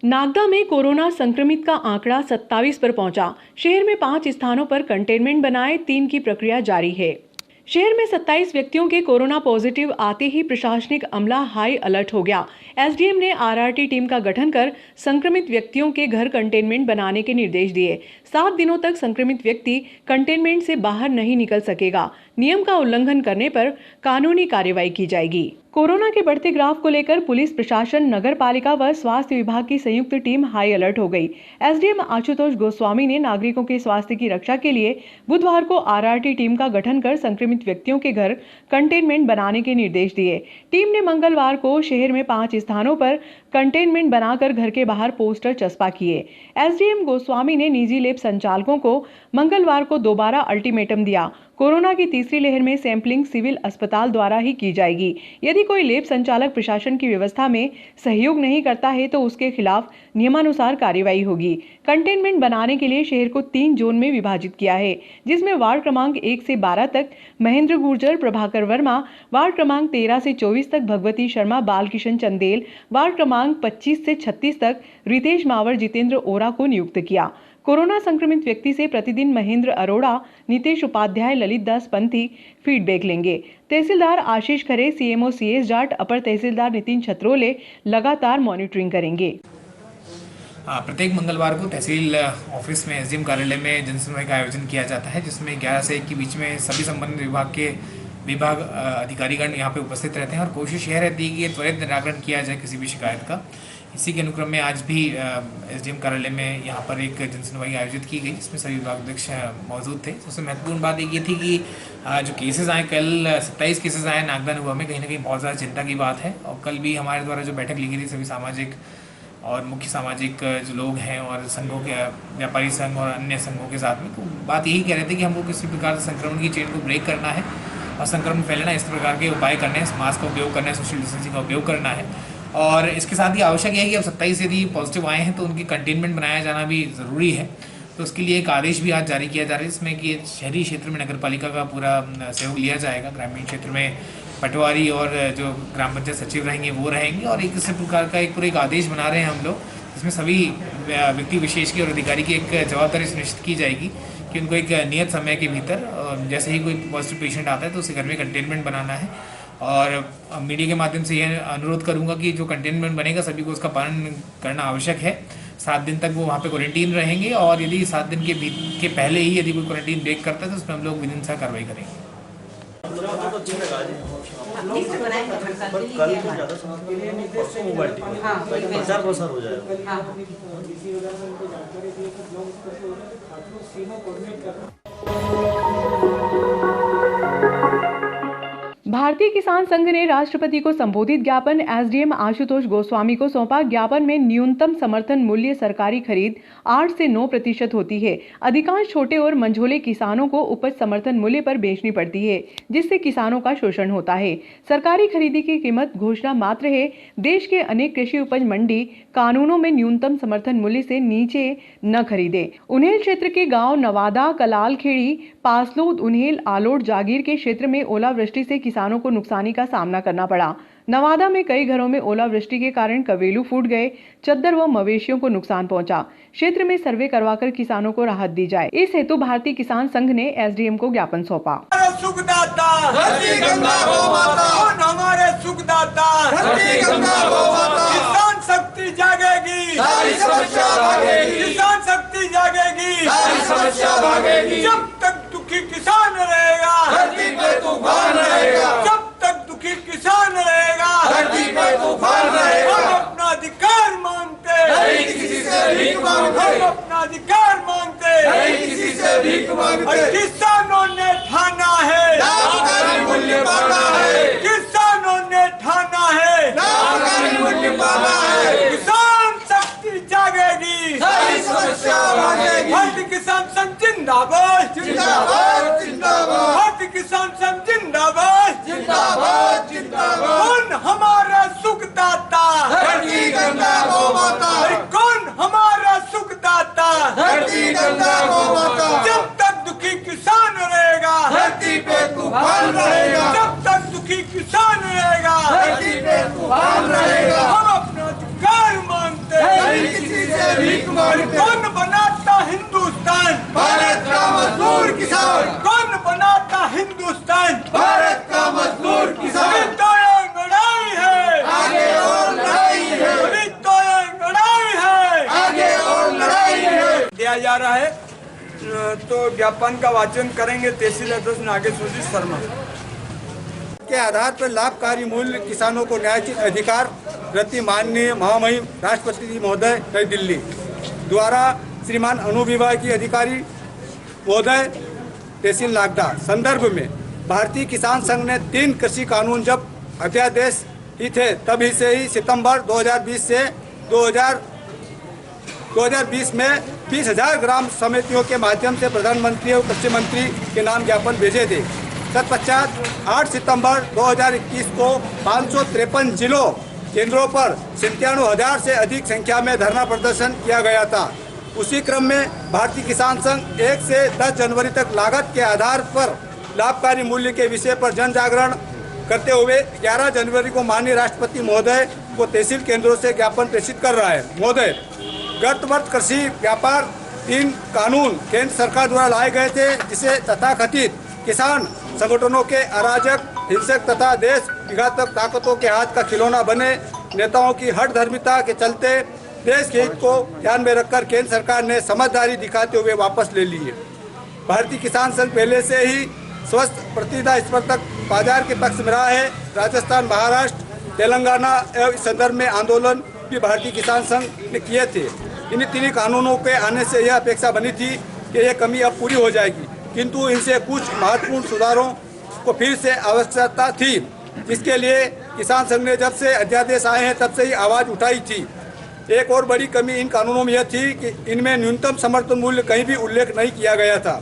नागदा में कोरोना संक्रमित का आंकड़ा 27 पर पहुंचा। शहर में 5 स्थानों पर कंटेनमेंट बनाए, 3 की प्रक्रिया जारी है। शहर में 27 व्यक्तियों के कोरोना पॉजिटिव आते ही प्रशासनिक अमला हाई अलर्ट हो गया। एसडीएम ने आरआरटी टीम का गठन कर संक्रमित व्यक्तियों के घर कंटेनमेंट बनाने के निर्देश दिए। 7 दिनों तक संक्रमित व्यक्ति कंटेनमेंट से बाहर नहीं निकल सकेगा। नियम का उल्लंघन करने पर कानूनी कार्रवाई की जाएगी। कोरोना के बढ़ते ग्राफ को लेकर पुलिस प्रशासन, नगर पालिका व स्वास्थ्य विभाग की संयुक्त टीम हाई अलर्ट हो गई। एसडीएम आशुतोष गोस्वामी ने नागरिकों के स्वास्थ्य की रक्षा के लिए बुधवार को आरआरटी टीम का गठन कर संक्रमित व्यक्तियों के घर कंटेनमेंट बनाने के निर्देश दिए। टीम ने मंगलवार को शहर में 5 स्थानों पर कंटेनमेंट बनाकर घर के बाहर पोस्टर चस्पा किए। एसडीएम गोस्वामी ने निजी लैब संचालकों को मंगलवार को दोबारा अल्टीमेटम दिया। कोरोना की तीसरी लहर में सैंपलिंग सिविल अस्पताल द्वारा ही की जाएगी। यदि कोई लैब संचालक प्रशासन की व्यवस्था में सहयोग नहीं करता है तो उसके खिलाफ नियमानुसार कार्रवाई होगी। कंटेनमेंट बनाने के लिए शहर को 3 जोन में विभाजित किया है, जिसमें वार्ड क्रमांक 1 से 12 तक महेंद्र गुर्जर, प्रभाकर वर्मा, वार्ड क्रमांक 13 से 24 तक भगवती शर्मा, बालकिशन चंदेल, वार्ड क्रमांक 25 से 36 तक रितेश मावर, जितेंद्र ओरा को नियुक्त किया। कोरोना संक्रमित व्यक्ति से प्रतिदिन महेंद्र अरोड़ा, नितेश उपाध्याय, ललित दास पंथी फीडबैक लेंगे। तहसीलदार आशीष खरे, सीएमओ सीएस जाट, अपर तहसीलदार नितिन छत्रोले लगातार मॉनिटरिंग करेंगे। प्रत्येक मंगलवार को तहसील ऑफिस में एसडीएम कार्यालय में जनसुनवाई का आयोजन किया जाता है, जिसमें 11 से 1 के बीच में सभी संबंधित विभाग अधिकारीगण यहाँ पे उपस्थित रहते हैं और कोशिश यह रहती है कि ये त्वरित निराकरण किया जाए किसी भी शिकायत का। इसी के अनुक्रम में आज भी एसडीएम कार्यालय में यहाँ पर एक जनसुनवाई आयोजित की गई, जिसमें सभी विभागाध्यक्ष मौजूद थे। सबसे महत्वपूर्ण बात ये थी कि जो केसेस आए, कल 27 केसेस आए नागदा नुआ में, कहीं ना कहीं बहुत ज़्यादा चिंता की बात है। और कल भी हमारे द्वारा जो बैठक ली गई थी सभी सामाजिक और मुख्य सामाजिक जो लोग हैं और संघों के, व्यापारी संघ और अन्य संघों के साथ में, तो बात यही कह रहे थे कि हमको किसी प्रकार से संक्रमण की चेन को ब्रेक करना है और संक्रमण फैलना इस प्रकार के उपाय करने हैं, मास्क का उपयोग करना है, सोशल डिस्टेंसिंग का उपयोग करना है। और इसके साथ ही आवश्यक है कि अब 27 यदि पॉजिटिव आए हैं तो उनकी कंटेनमेंट बनाया जाना भी ज़रूरी है। तो उसके लिए एक आदेश भी आज जारी किया जा रहा है, जिसमें कि शहरी क्षेत्र में नगर पालिका का पूरा सहयोग लिया जाएगा। ग्रामीण क्षेत्र में पटवारी और जो ग्राम पंचायत सचिव रहेंगे वो रहेंगे और एक इस प्रकार का एक आदेश बना रहे हैं हम लोग, जिसमें सभी व्यक्ति विशेष की और अधिकारी की एक जवाबदारी सुनिश्चित की जाएगी कि उनको एक नियत समय के भीतर जैसे ही कोई पॉजिटिव पेशेंट आता है तो उसे घर में कंटेनमेंट बनाना है। और मीडिया के माध्यम से यह अनुरोध करूंगा कि जो कंटेनमेंट बनेगा सभी को उसका पालन करना आवश्यक है। 7 दिन तक वो वहाँ पे क्वारंटीन रहेंगे और यदि 7 दिन के पहले ही यदि कोई क्वारंटीन ब्रेक करता है तो उसमें हम लोग विधिन सा कार्रवाई करेंगे। भारतीय किसान संघ ने राष्ट्रपति को संबोधित ज्ञापन एसडीएम आशुतोष गोस्वामी को सौंपा। ज्ञापन में न्यूनतम समर्थन मूल्य सरकारी खरीद 8 से 9% होती है। अधिकांश छोटे और मंझोले किसानों को उपज समर्थन मूल्य पर बेचनी पड़ती है, जिससे किसानों का शोषण होता है। सरकारी खरीदी की कीमत घोषणा मात्र है। देश के अनेक कृषि उपज मंडी कानूनों में न्यूनतम समर्थन मूल्य से नीचे न खरीदे। उन्हेल क्षेत्र के गाँव नवादा, कलाल खेड़ी, पासलोद, उन्हेल, आलोट, जागीर के क्षेत्र में ओलावृष्टि से किसानों को नुकसानी का सामना करना पड़ा। नवादा में कई घरों में ओलावृष्टि के कारण कवेलू फूट गए, चद्दर व मवेशियों को नुकसान पहुंचा। क्षेत्र में सर्वे करवाकर किसानों को राहत दी जाए, इस हेतु भारतीय किसान संघ ने एसडीएम को ज्ञापन सौंपा। हमारे सुखदाता किसान शक्ति जागेगी, किसान शक्ति जागेगी। जब तक दुखी किसान रहेगा धरती पे तूफान रहेगा, जब तक दुखी किसान रहेगा धरती पे तूफान रहेगा। हम अपना अधिकार मांगते नहीं किसी से भीख मांगते, हम अपना अधिकार मांगते नहीं किसी से भीख मांगते। किसानों ने ठाना है लाभकारी मूल्य पाना है, किसानों ने ठाना है लाभकारी मूल्य पाना है। किसान शक्ति जागेगी, सारी समस्या भागेगी। भारतीय किसान संघ जिंदाबाद, जिंदाबाद, जिंदाबाद। भारतीय किसान संघ जिंदाबाद, जिंदाबाद, जिंदाबाद। कौन हमारा सुखदाता धरती गंगा गौ माता, कौन हमारा सुखदाता धरती गंगा गौ माता। जब तक दुखी किसान रहेगा धरती पे तूफान रहेगा, जब तक दुखी किसान रहेगा धरती पे तूफान रहेगा। हम अपना अधिकार मांगते हैं। किसान, भारत का मजदूर किसान, अभी तो ये लड़ाई है, आगे और लड़ाई है, अभी तो ये लड़ाई है, आगे और लड़ाई है। दिया जा रहा है। तो ज्ञापन का वाचन करेंगे तहसील अध्यक्ष नागेश्वर शर्मा के आधार पर लाभकारी मूल्य किसानों को न्यायोचित अधिकार प्रति माननीय महामहिम राष्ट्रपति जी महोदय नई दिल्ली द्वारा श्रीमान अनुविभागीय अधिकारी महोदय तहसील नागदा संदर्भ में भारतीय किसान संघ ने 3 कृषि कानून जब अध्यादेश ही थे तभी से ही सितंबर 2020 से 2020 में 20,000 ग्राम समितियों के माध्यम से प्रधानमंत्री और कृषि मंत्री के नाम ज्ञापन भेजे थे। तत्पश्चात 8 सितंबर 2021 को 553 जिलों केंद्रों पर 97,000 से अधिक संख्या में धरना प्रदर्शन किया गया था। उसी क्रम में भारतीय किसान संघ 1 से 10 जनवरी तक लागत के आधार पर लाभकारी मूल्य के विषय पर जन जागरण करते हुए 11 जनवरी को माननीय राष्ट्रपति महोदय को तहसील केंद्रों से ज्ञापन प्रेषित कर रहा है। महोदय, गत वर्ष कृषि व्यापार 3 कानून केंद्र सरकार द्वारा लाए गए थे, जिसे तथाकथित किसान संगठनों के अराजक, हिंसक तथा देश विघातक ताकतों के हाथ का खिलौना बने नेताओं की हठधर्मिता के चलते देश के हित को ध्यान में रखकर केंद्र सरकार ने समझदारी दिखाते हुए वापस ले लिए। भारतीय किसान संघ पहले से ही स्वस्थ प्रतिस्पर्धक बाजार के पक्ष में रहा है। राजस्थान, महाराष्ट्र, तेलंगाना एवं इस संदर्भ में आंदोलन भी भारतीय किसान संघ ने किए थे। इन 3 कानूनों के आने से यह अपेक्षा बनी थी कि यह कमी अब पूरी हो जाएगी, किंतु इनसे कुछ महत्वपूर्ण सुधारों को फिर से आवश्यकता थी, जिसके लिए किसान संघ ने जब से अध्यादेश आए हैं तब से ही आवाज़ उठाई थी। एक और बड़ी कमी इन कानूनों में यह थी कि इनमें न्यूनतम समर्थन मूल्य कहीं भी उल्लेख नहीं किया गया था।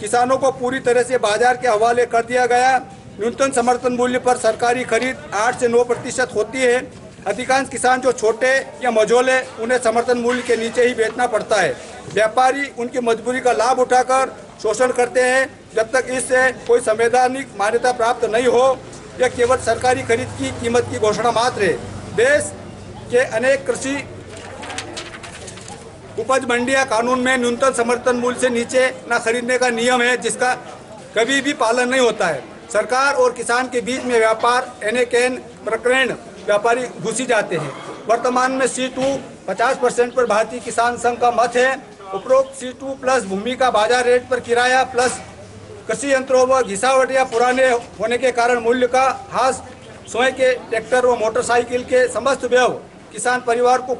किसानों को पूरी तरह से बाजार के हवाले कर दिया गया। न्यूनतम समर्थन मूल्य पर सरकारी खरीद 8 से 9% होती है। अधिकांश किसान जो छोटे या मझोले, उन्हें समर्थन मूल्य के नीचे ही बेचना पड़ता है। व्यापारी उनकी मजबूरी का लाभ उठाकर शोषण करते हैं। जब तक इससे कोई संवैधानिक मान्यता प्राप्त नहीं हो, यह केवल सरकारी खरीद की कीमत की घोषणा मात्र है। देश के अनेक कृषि उपज मंडियां कानून में न्यूनतम समर्थन मूल्य से नीचे न खरीदने का नियम है, जिसका कभी भी पालन नहीं होता है। सरकार और किसान के बीच में व्यापार एनेकेन प्रकरण व्यापारी घुसी जाते हैं। वर्तमान में C2 50% पर भारतीय किसान संघ का मत है। उपरोक्त C2 प्लस भूमि का बाजार रेट पर किराया प्लस कृषि यंत्रों व घिसावट या पुराने होने के कारण मूल्य का ह्रास स्वयं के ट्रैक्टर व मोटरसाइकिल के समस्त व्यय किसान परिवार को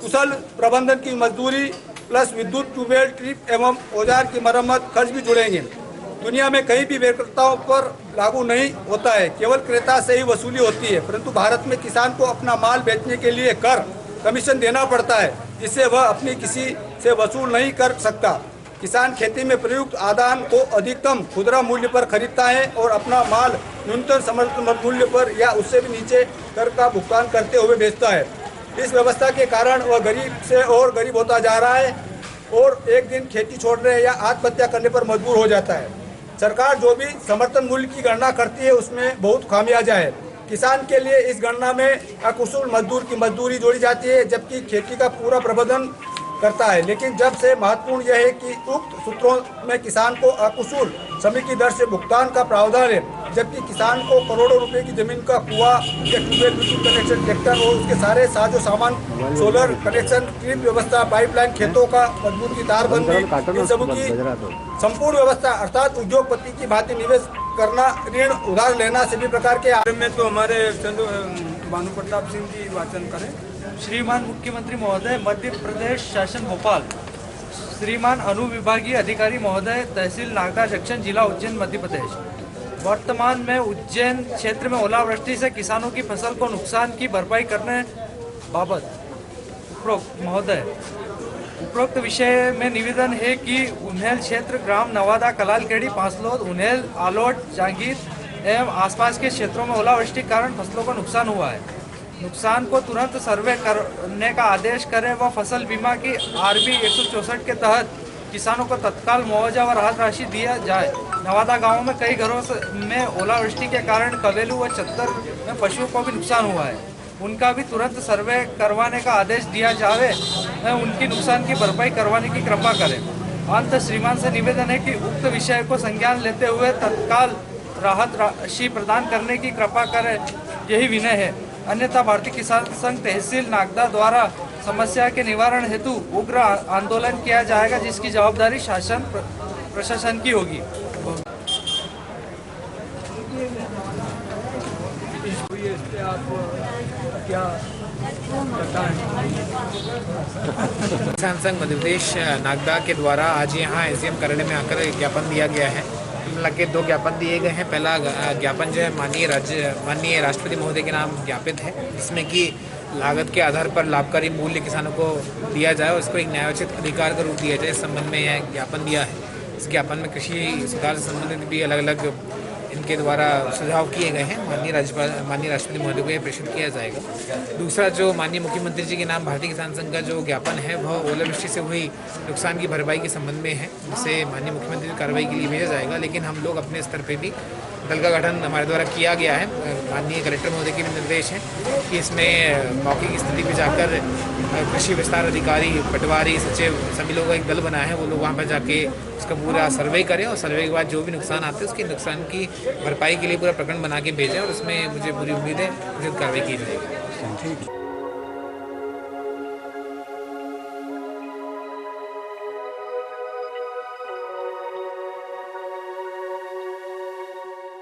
कुशल प्रबंधन की मजदूरी प्लस विद्युत, ट्यूबवेल, ट्रिप एवं औजार की मरम्मत खर्च भी जुड़ेंगे। दुनिया में कहीं भी विक्रेताओं पर लागू नहीं होता है, केवल क्रेता से ही वसूली होती है। परंतु भारत में किसान को अपना माल बेचने के लिए कर कमीशन देना पड़ता है, जिससे वह अपनी किसी से वसूल नहीं कर सकता। किसान खेती में प्रयुक्त आदान को अधिकतम खुदरा मूल्य पर खरीदता है और अपना माल न्यूनतम समर्थन मूल्य पर या उससे भी नीचे कर का भुगतान करते हुए बेचता है। इस व्यवस्था के कारण वह गरीब से और गरीब होता जा रहा है और एक दिन खेती छोड़ने या आत्महत्या करने पर मजबूर हो जाता है। सरकार जो भी समर्थन मूल्य की गणना करती है उसमें बहुत खामियाजा है। किसान के लिए इस गणना में अकुशल मजदूर की मजदूरी जोड़ी जाती है, जबकि खेती का पूरा प्रबंधन करता है। लेकिन जब से महत्वपूर्ण यह है कि उक्त सूत्रों में किसान को अकुशल श्रमिक की दर से भुगतान का प्रावधान है, जबकि किसान को करोड़ों रुपए की जमीन का कुआं या ट्यूबवेल, विद्युत कनेक्शन, ट्रैक्टर और उसके सारे साजो सामान, सोलर कनेक्शन, ड्रिप व्यवस्था, पाइपलाइन, खेतों का मजबूत की तारबंदी, इन सब की संपूर्ण व्यवस्था अर्थात उद्योगपति की भांति निवेश करना, ऋण उधार लेना सभी प्रकार के में तो हमारे भानु प्रताप सिंह जी वाचन करें। श्रीमान मुख्यमंत्री महोदय, मध्य प्रदेश शासन भोपाल। श्रीमान अनुविभागीय अधिकारी महोदय, तहसील नागदा जंक्शन, जिला उज्जैन, मध्य प्रदेश। वर्तमान में उज्जैन क्षेत्र में ओलावृष्टि से किसानों की फसल को नुकसान की भरपाई करने बाबत उपरोक्त महोदय, उपरोक्त विषय में निवेदन है कि उन्हेल क्षेत्र, ग्राम नवादा, कलालखेड़ी, पांसलोद, उन्हेल, आलोट, जांगीर एवं आसपास के क्षेत्रों में ओलावृष्टि के कारण फसलों को नुकसान हुआ है। नुकसान को तुरंत सर्वे करने का आदेश करें व फसल बीमा की RB 164 के तहत किसानों को तत्काल मुआवजा व राहत राशि दिया जाए। नवादा गांव में कई घरों में ओलावृष्टि के कारण कवेलू व चत्तर में पशुओं को भी नुकसान हुआ है, उनका भी तुरंत सर्वे करवाने का आदेश दिया जाए व उनकी नुकसान की भरपाई करवाने की कृपा करें। अंत श्रीमान से निवेदन है कि उक्त विषय को संज्ञान लेते हुए तत्काल राहत राशि प्रदान करने की कृपा करें, यही विनय है। अन्यथा भारतीय किसान संघ तहसील नागदा द्वारा समस्या के निवारण हेतु उग्र आंदोलन किया जाएगा, जिसकी जवाबदारी शासन प्रशासन की होगी। किसान संघ मध्य प्रदेश नागदा के द्वारा आज यहाँ एसडीएम कार्यालय में आकर ज्ञापन दिया गया है। लगे 2 ज्ञापन दिए गए हैं। पहला ज्ञापन जो है माननीय राष्ट्रपति महोदय के नाम ज्ञापित है, जिसमें कि लागत के आधार पर लाभकारी मूल्य किसानों को दिया जाए और इसको एक न्यायोचित अधिकार का रूप दिया जाए। इस संबंध में यह ज्ञापन दिया है। इस ज्ञापन में कृषि सुधार से संबंधित भी अलग अलग इनके द्वारा सुझाव किए गए हैं। माननीय राष्ट्रपति महोदय को यह प्रेषित किया जाएगा। दूसरा जो माननीय मुख्यमंत्री जी के नाम भारतीय किसान संघ का जो ज्ञापन है वह ओलावृष्टि से हुई नुकसान की भरपाई के संबंध में है, जिसे माननीय मुख्यमंत्री की कार्रवाई के लिए भेजा जाएगा। लेकिन हम लोग अपने स्तर पर भी दल का गठन हमारे द्वारा किया गया है। माननीय कलेक्टर महोदय के भी निर्देश हैं कि इसमें मौके की स्थिति पर जाकर कृषि विस्तार अधिकारी, पटवारी, सचिव सभी लोगों का एक दल बना है। वो लोग वहाँ पर जाके उसका पूरा सर्वे करें और सर्वे के बाद जो भी नुकसान आते हैं उसके नुकसान की भरपाई के लिए पूरा प्रकरण बना के भेजें और उसमें मुझे पूरी उम्मीद है उचित कार्रवाई की जाएगी।